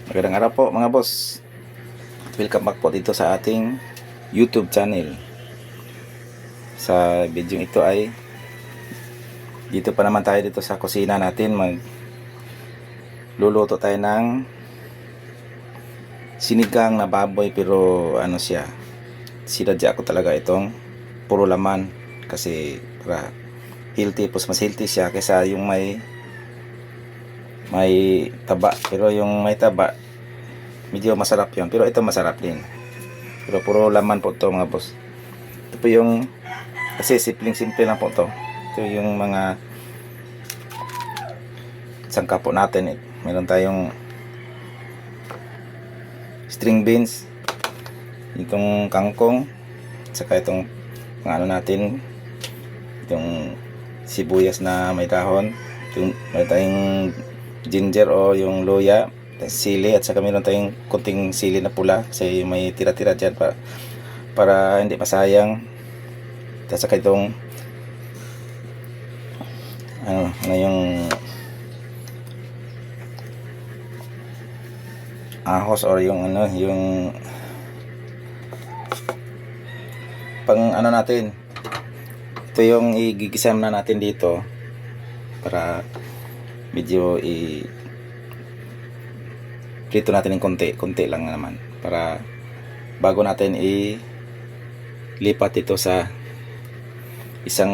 Magandang araw po mga boss. Welcome back po dito sa ating YouTube channel. Sa video ito ay dito pa naman tayo dito sa kusina natin. Magluluto tayo ng sinigang na baboy, pero ano siya, sinadya ko talaga itong puro laman kasi para healthy, mas healthy siya kaysa yung may taba. Pero yung may taba medyo masarap yun, pero ito masarap din, pero puro laman po to mga boss. Ito po yung, kasi simple lang po to. Ito yung mga sangkap po natin. Meron tayong string beans, itong kangkong, saka itong ano natin, itong sibuyas na may dahon, meron tayong ginger o yung luya, sili, at saka meron tayong kunting sili na pula kasi may tira-tira dyan para hindi masayang. At saka itong ano yung ahos or yung yung pang ano natin. Ito yung igigisam na natin dito para medyo prito natin ng konti lang naman, para bago natin lipat ito sa isang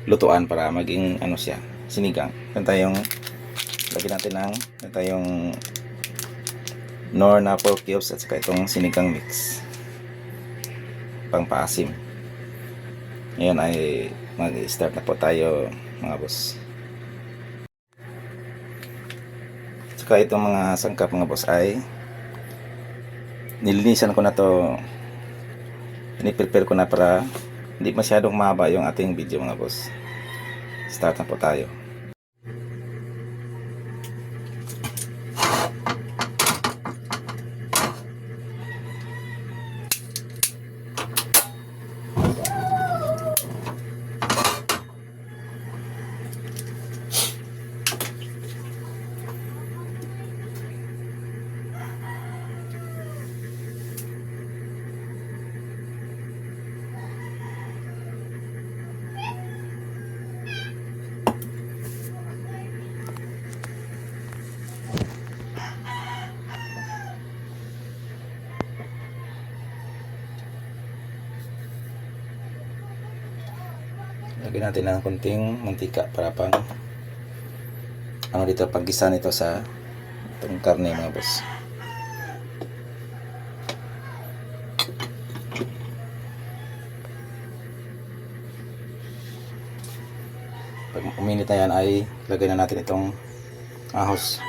lutuan para maging ano siya, sinigang. Yan tayong lagyan natin ng tayong nor na pork cubes at saka itong sinigang mix pang paasim. Ngayon ay mag-start na po tayo mga boss. Saka itong mga sangkap mga boss ay nilinisan ko na to, piniprepare ko na para hindi masyadong mahaba yung ating video mga boss. Start na po tayo. Lagyan natin ng konting mantika para pang ano dito, paggisa nito sa itong karne mga boss. Pag uminit na yan ay lagyan na natin itong ahos.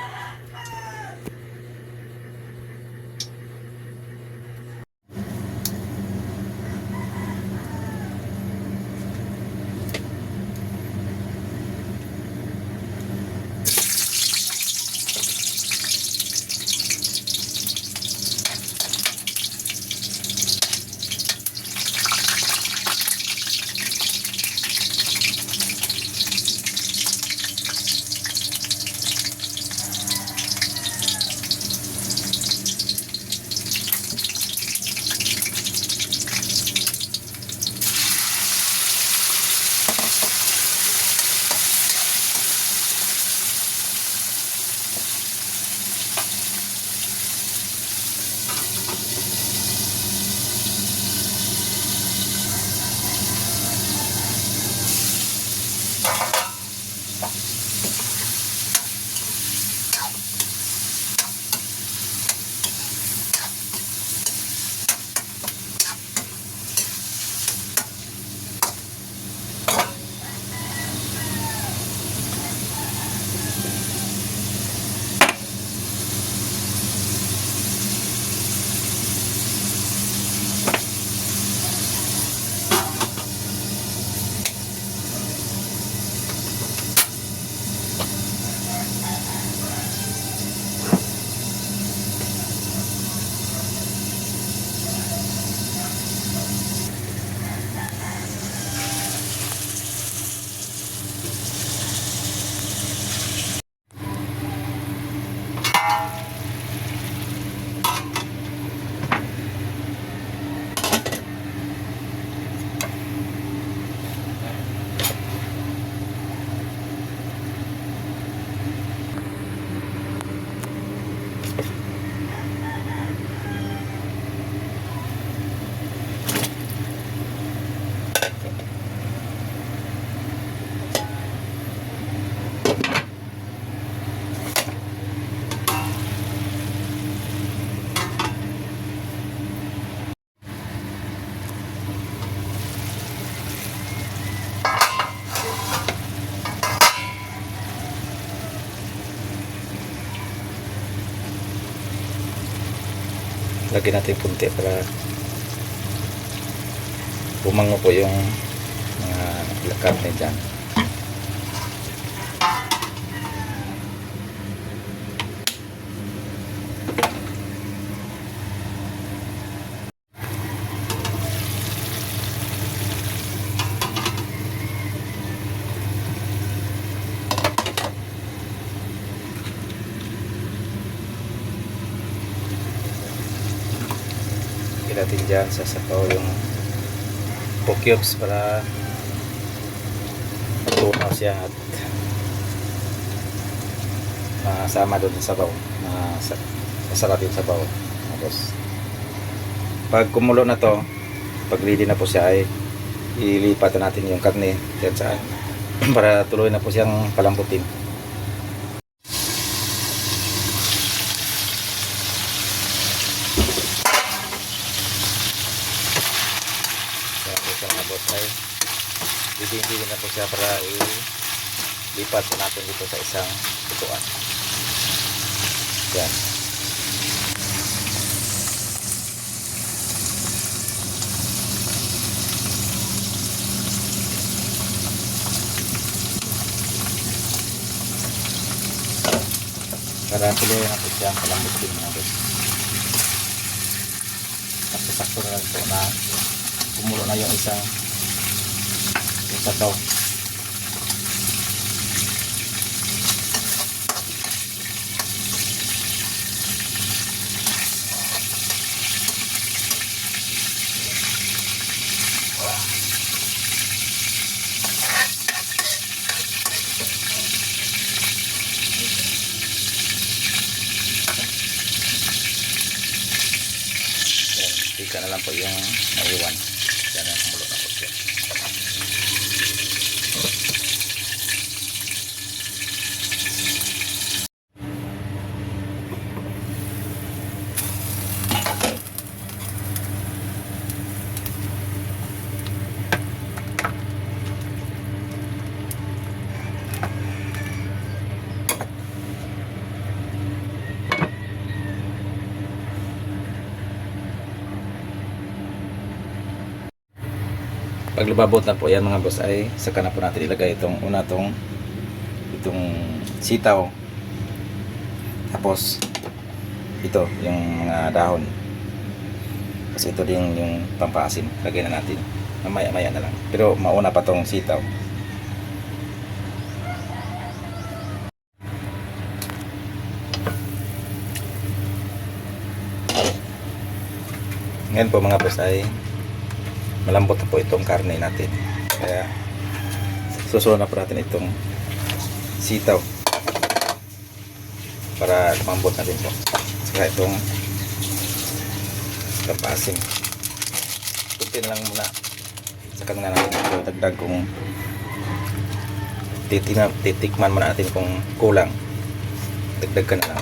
lagyan natin punti para bumango po yung mga karne dyan. Natin dyan sa sapaw yung pork cubes para matunaw siya at masama doon sa sabaw, masarap yung sabaw. Tapos pag kumulo na to, pag ready na po siya ay ilipat natin yung karne dyan saan para tuloy na po siyang palambutin. Hindi na po siya para ilipat po natin dito sa isang putuan. Yan. Para tuloy na po siya palambutin natin. Sakto na lang po na kumulo na yung isang sabaw. Tika na lang po yung naiwan. Yan ang kumulo na po siya. Pag lumabot na po yan mga boss ay saka na po natin ilagay itong itong sitaw, tapos ito yung mga dahon, kasi ito din yung pampaasim, lagay na natin mamaya na lang, pero mauna pa tong sitaw. Ngayon po mga boss ay malambot na po itong karne natin, kaya susunod na po natin itong sitaw para lumambot na din po, saka itong pampaasim kunti na lang muna, saka na natin ito dagdag kung titikman muna natin kung kulang, dagdag ka na lang.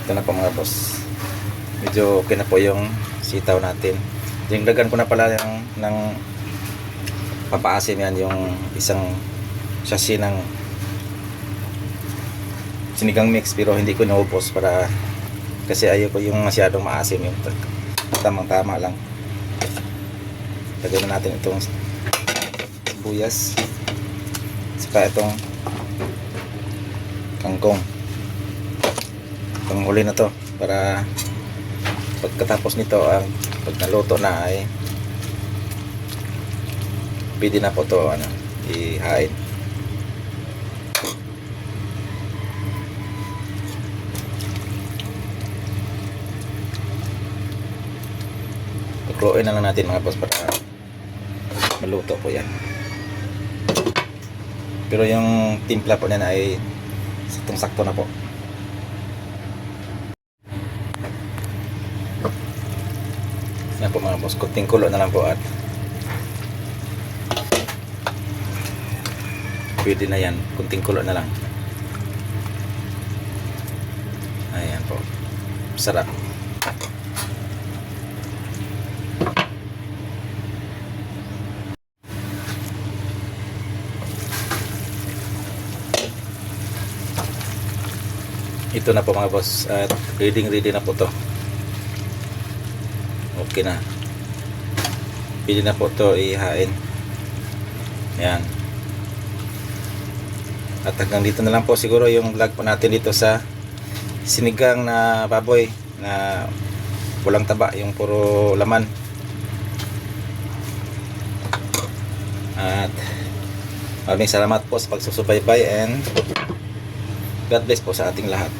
Ito na po mga boss, medyo okay na po yung sitaw natin. Yung dagan ko na pala ng papaasim yan, yung isang sachet ng sinigang mix, pero hindi ko naubos para kasi ayoko yung masyadong maasim, yung tamang tama lang. Lagyan na natin itong sibuyas, saka itong kangkong. Itong huli na to para pagkatapos nito pag naluto na ay pwede na po to ihain. Pakuluin na lang natin mga boss para maluto po yan, pero yung timpla po na ay saktong-sakto na po. Yan po mga boss, kunting kulo na lang po at pwede na yan, kunting kulo na lang. Ayan po, sarap. ito na po mga boss, at ready na po to. Okay na, pwede na po to ihain. Yan. At hanggang dito na lang po siguro yung vlog po natin dito sa sinigang na baboy na walang taba, yung puro laman. At maraming salamat po sa pagsusubaybay, and God bless po sa ating lahat.